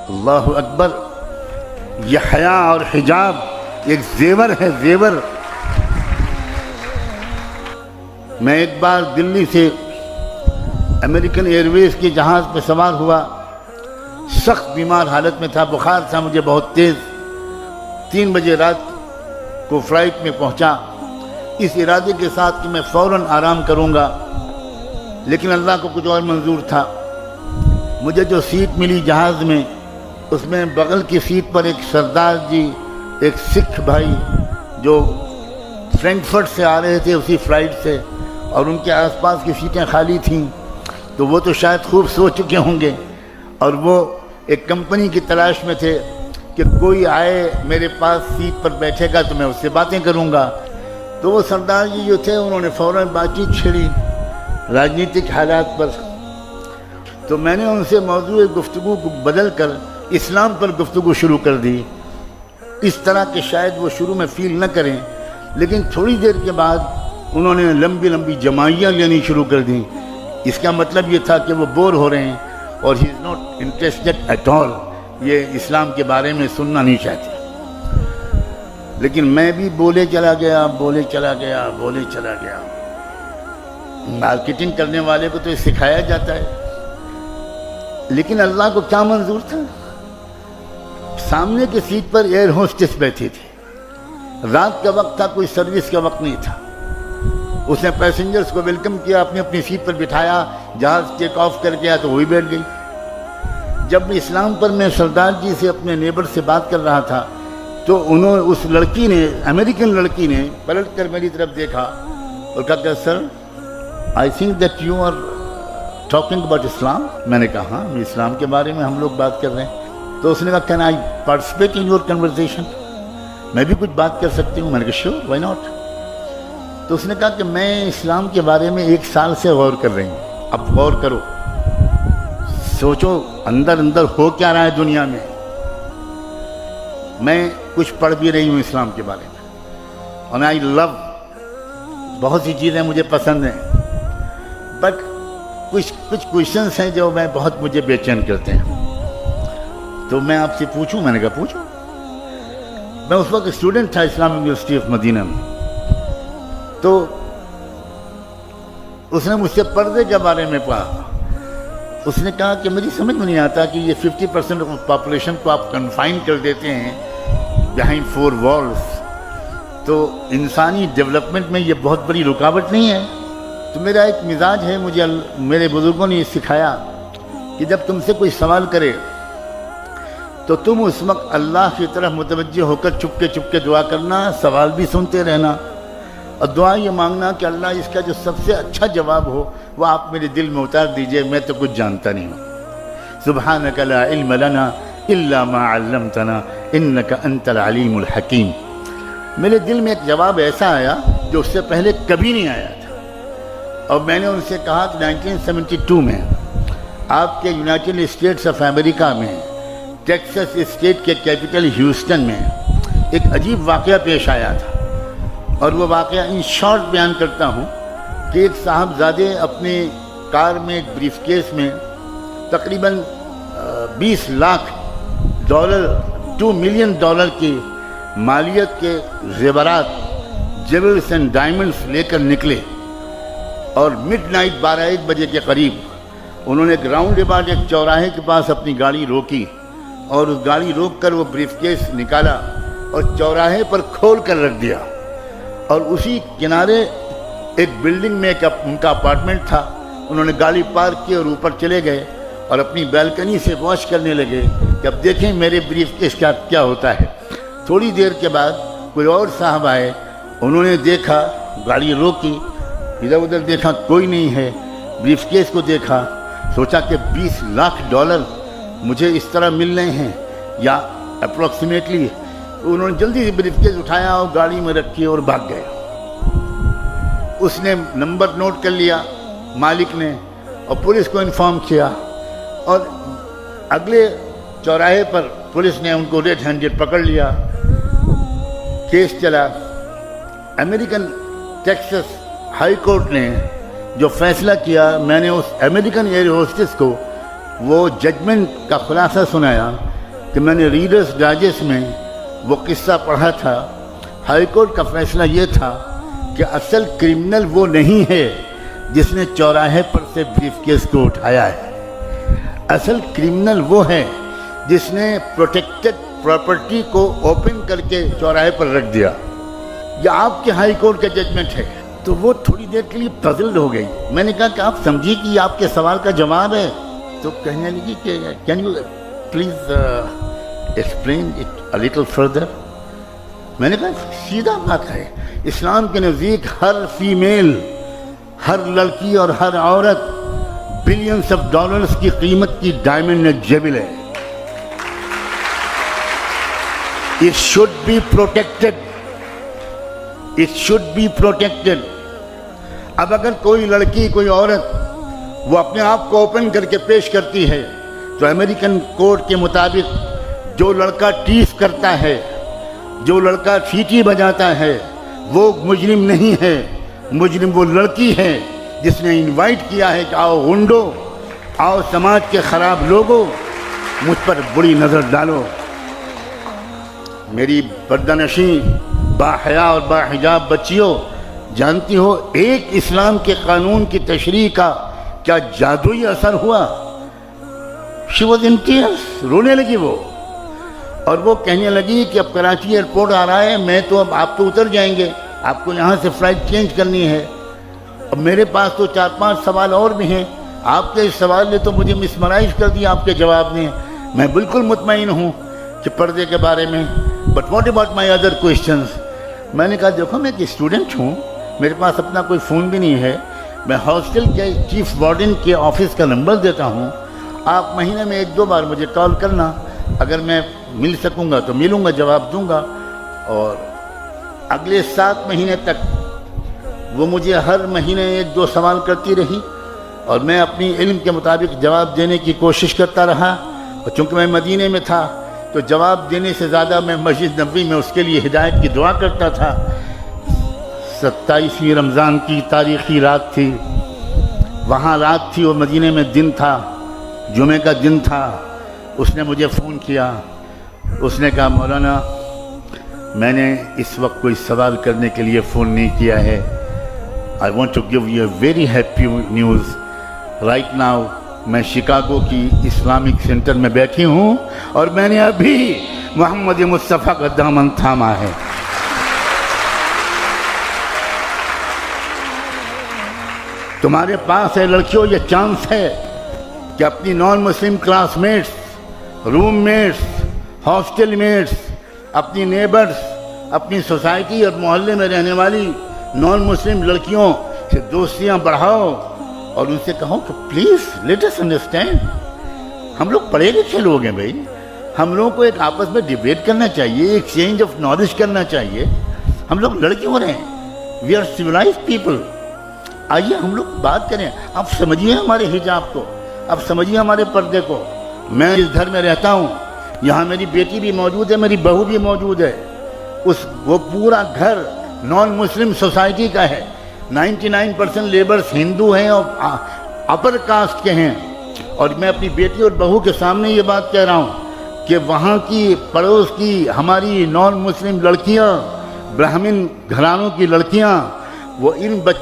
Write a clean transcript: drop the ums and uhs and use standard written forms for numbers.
اللہ اکبر. یہ حیا اور حجاب ایک زیور ہے، زیور. میں ایک بار دلی سے امریکن ایئر ویز کے جہاز پہ سوار ہوا، سخت بیمار حالت میں تھا، بخار تھا مجھے بہت تیز. 3 بجے رات کو فلائٹ میں پہنچا اس ارادے کے ساتھ کہ میں فوراً آرام کروں گا، لیکن اللہ کو کچھ اور منظور تھا. مجھے جو سیٹ ملی جہاز میں، اس میں بغل کی سیٹ پر ایک سردار جی، ایک سکھ بھائی جو فرینکفرٹ سے آ رہے تھے اسی فلائٹ سے، اور ان کے آس پاس کی سیٹیں خالی تھیں، تو وہ تو شاید خوب سو چکے ہوں گے، اور وہ ایک کمپنی کی تلاش میں تھے کہ کوئی آئے میرے پاس سیٹ پر بیٹھے گا تو میں اس سے باتیں کروں گا. تو وہ سردار جی جو تھے انہوں نے فوراً بات چیت چھیڑی راجنیتک حالات پر. تو میں نے ان سے موضوع گفتگو کو بدل کر اسلام پر گفتگو شروع کر دی، اس طرح کہ شاید وہ شروع میں فیل نہ کریں، لیکن تھوڑی دیر کے بعد انہوں نے لمبی لمبی جمائیاں لینی شروع کر دیں. اس کا مطلب یہ تھا کہ وہ بور ہو رہے ہیں اور he is not interested at all, یہ اسلام کے بارے میں سننا نہیں چاہتے. لیکن میں بھی بولے چلا گیا. مارکیٹنگ کرنے والے کو تو یہ سکھایا جاتا ہے، لیکن اللہ کو کیا منظور تھا؟ سامنے کی سیٹ پر ایئر ہوسٹس بیٹھی تھی، رات کا وقت تھا، کوئی سروس کا وقت نہیں تھا. اس نے پیسنجرز کو ویلکم کیا، اپنی سیٹ پر بٹھایا، جہاز ٹیک آف کر کے آیا تو وہی بیٹھ گئی. جب اسلام پر میں سردار جی سے اپنے نیبر سے بات کر رہا تھا تو اس لڑکی نے، امریکن لڑکی نے پلٹ کر میری طرف دیکھا اور کہا کہ sir I think that you are talking about Islam. میں نے کہا ہاں، اسلام کے بارے میں ہم لوگ بات کر رہے ہیں. تو اس نے کہا can I participate in your conversation, میں بھی کچھ بات کر سکتی ہوں. میں نے کہا شیور وائی ناٹ. تو اس نے کہا کہ میں اسلام کے بارے میں 1 سال سے غور کر رہی ہوں. اب غور کرو، سوچو اندر ہو کیا رہا ہے دنیا میں. میں کچھ پڑھ بھی رہی ہوں اسلام کے بارے میں، اور آئی لو، بہت سی چیزیں مجھے پسند ہیں، بٹ کچھ کویشچنس ہیں جو مجھے بے چین کرتے ہیں. تو میں آپ سے پوچھوں؟ میں نے کہا پوچھو. میں اس وقت اسٹوڈنٹ تھا اسلامک یونیورسٹی آف مدینہ میں. تو اس نے مجھ سے پردے کے بارے میں کہا. اس نے کہا کہ مجھے سمجھ میں نہیں آتا کہ یہ 50% آف پاپولیشن کو آپ کنفائن کر دیتے ہیں بیہائنڈ 4 والز، تو انسانی ڈیولپمنٹ میں یہ بہت بڑی رکاوٹ نہیں ہے؟ تو میرا ایک مزاج ہے، مجھے میرے بزرگوں نے یہ سکھایا کہ جب تم سے کوئی سوال کرے تو تم اس وقت اللہ کی طرف متوجہ ہو کر چپ کے دعا کرنا، سوال بھی سنتے رہنا، اور دعا یہ مانگنا کہ اللہ اس کا جو سب سے اچھا جواب ہو وہ آپ میرے دل میں اتار دیجئے، میں تو کچھ جانتا نہیں ہوں. سبحانک لا علم لنا الا ما علمتنا انک انت العلیم الحکیم. میرے دل میں ایک جواب ایسا آیا جو اس سے پہلے کبھی نہیں آیا تھا، اور میں نے ان سے کہا کہ 1972 میں آپ کے یونائٹڈ اسٹیٹس آف امریکہ میں ٹیکسس اسٹیٹ کے کیپٹل ہیوسٹن میں ایک عجیب واقعہ پیش آیا تھا، اور وہ واقعہ ان شارٹ بیان کرتا ہوں کہ ایک صاحبزادے اپنے کار میں ایک بریف کیس میں تقریباً $20 لاکھ 2 ملین ڈالر کی مالیت کے زیورات، جیولز اینڈ ڈائمنڈز لے کر نکلے، اور مڈ نائٹ 12-1 بجے کے قریب انہوں نے ایک راؤنڈ اباؤٹ ایک چوراہے کے پاس اپنی گاڑی روکی، اور اس گاڑی روک کر وہ بریف کیس نکالا اور چوراہے پر کھول کر رکھ دیا، اور اسی کنارے ایک بلڈنگ میں ان کا اپارٹمنٹ تھا. انہوں نے گاڑی پارک کی اور اوپر چلے گئے اور اپنی بیلکنی سے واچ کرنے لگے کہ اب دیکھیں میرے بریف کیس کا کیا ہوتا ہے. تھوڑی دیر کے بعد کوئی اور صاحب آئے، انہوں نے دیکھا، گاڑی روکی، ادھر ادھر دیکھا، کوئی نہیں ہے. بریف کیس کو دیکھا، سوچا کہ $20 لاکھ مجھے اس طرح مل رہے ہیں یا اپروکسیمیٹلی. انہوں نے جلدی سے بریف کیس اٹھایا اور گاڑی میں رکھی اور بھاگ گئے. اس نے نمبر نوٹ کر لیا مالک نے، اور پولیس کو انفارم کیا، اور اگلے چوراہے پر پولیس نے ان کو ریڈ ہینڈڈ پکڑ لیا. کیس چلا. امریکن ٹیکسس ہائی کورٹ نے جو فیصلہ کیا، میں نے اس امریکن ایئر ہوسٹس کو وہ ججمنٹ کا خلاصہ سنایا کہ میں نے ریڈرز ڈائجسٹ میں وہ قصہ پڑھا تھا. ہائی کورٹ کا فیصلہ یہ تھا کہ اصل کرمنل وہ نہیں ہے جس نے چوراہے پر سے بریف کیس کو اٹھایا ہے. اصل کرمنل وہ ہے جس نے پروٹیکٹڈ پراپرٹی کو اوپن کر کے چوراہے پر رکھ دیا. یہ آپ کے ہائی کورٹ کا ججمنٹ ہے. تو وہ تھوڑی دیر کے لیے پزلڈ ہو گئی. میں نے کہا کہ آپ سمجھیے کہ یہ آپ کے سوال کا جواب ہے. تو کہنے لگی کہ can you please explain it a little further. میں نے کہا سیدھا بات ہے, اسلام کے نزدیک ہر فیمیل, ہر لڑکی اور ہر عورت بلینس آف ڈالرز کی قیمت کی ڈائمنڈ جیبل ہے. It should be protected. It should be protected. اب اگر کوئی لڑکی, کوئی عورت وہ اپنے آپ کو اوپن کر کے پیش کرتی ہے تو امریکن کوڈ کے مطابق جو لڑکا ٹیس کرتا ہے, جو لڑکا سیٹی بجاتا ہے, وہ مجرم نہیں ہے. مجرم وہ لڑکی ہے جس نے انوائٹ کیا ہے کہ آؤ غنڈو, آؤ سماج کے خراب لوگوں, مجھ پر بری نظر ڈالو. میری پردہ نشین باحیا اور باحجاب بچیوں, جانتی ہو ایک اسلام کے قانون کی تشریح کا کیا جادوئی اثر ہوا. شی واز ان ٹیئرز, رونے لگی وہ, اور وہ کہنے لگی کہ اب کراچی ایئرپورٹ آ رہا ہے, میں تو اب آپ تو اتر جائیں گے, آپ کو یہاں سے فلائٹ چینج کرنی ہے. اب میرے پاس تو 4-5 سوال اور بھی ہیں. آپ کے اس سوال نے تو مجھے مسمرائز کر دیا آپ کے جواب نے. میں بالکل مطمئن ہوں کہ پردے کے بارے میں, but what about my other questions. میں نے کہا دیکھو میں ایک اسٹوڈنٹ ہوں, میرے پاس اپنا کوئی فون بھی نہیں ہے, میں ہاسٹل کے چیف وارڈن کے آفس کا نمبر دیتا ہوں, آپ مہینے میں 1-2 بار مجھے کال کرنا, اگر میں مل سکوں گا تو ملوں گا, جواب دوں گا. اور اگلے 7 مہینے تک وہ مجھے ہر مہینے 1-2 سوال کرتی رہی, اور میں اپنی علم کے مطابق جواب دینے کی کوشش کرتا رہا. اور چونکہ میں مدینے میں تھا تو جواب دینے سے زیادہ میں مسجد نبوی میں اس کے لیے ہدایت کی دعا کرتا تھا. 27ویں رمضان کی تاریخی رات تھی, وہاں رات تھی اور مدینے میں دن تھا, جمعے کا دن تھا. اس نے مجھے فون کیا, اس نے کہا مولانا میں نے اس وقت کوئی سوال کرنے کے لیے فون نہیں کیا ہے. I want to give you a very happy news. Right now میں شکاگو کی اسلامک سینٹر میں بیٹھی ہوں اور میں نے ابھی محمد مصطفیٰ کا دامن تھاما ہے. تمہارے پاس ہے لڑکیوں یہ چانس ہے کہ اپنی نان مسلم کلاس میٹس, روم میٹس, ہاسٹل میٹس, اپنی نیبرز, اپنی سوسائٹی اور محلے میں رہنے والی نان مسلم لڑکیوں سے دوستیاں بڑھاؤ اور ان سے کہو کہ پلیز لیٹ اس انڈرسٹینڈ, ہم لوگ پڑھے لکھے لوگ ہیں بھائی, ہم لوگوں کو ایک آپس میں ڈیبیٹ کرنا چاہیے, ایکسچینج آف نالج کرنا چاہیے. ہم لوگ لڑ کیوں رہے ہیں؟ We are civilised people. آئیے ہم لوگ بات کریں. آپ سمجھیے ہمارے حجاب کو, آپ سمجھیے ہمارے پردے کو. میں اس گھر میں رہتا ہوں, یہاں میری بیٹی بھی موجود ہے, میری بہو بھی موجود ہے. وہ پورا گھر نان مسلم سوسائٹی کا ہے. 99% لیبرز ہندو ہیں اور اپر کاسٹ کے ہیں. اور میں اپنی بیٹی اور بہو کے سامنے یہ بات کہہ رہا ہوں کہ وہاں کی پڑوس کی ہماری نان مسلم لڑکیاں, برہمن گھرانوں کی لڑکیاں, وہ ان بچوں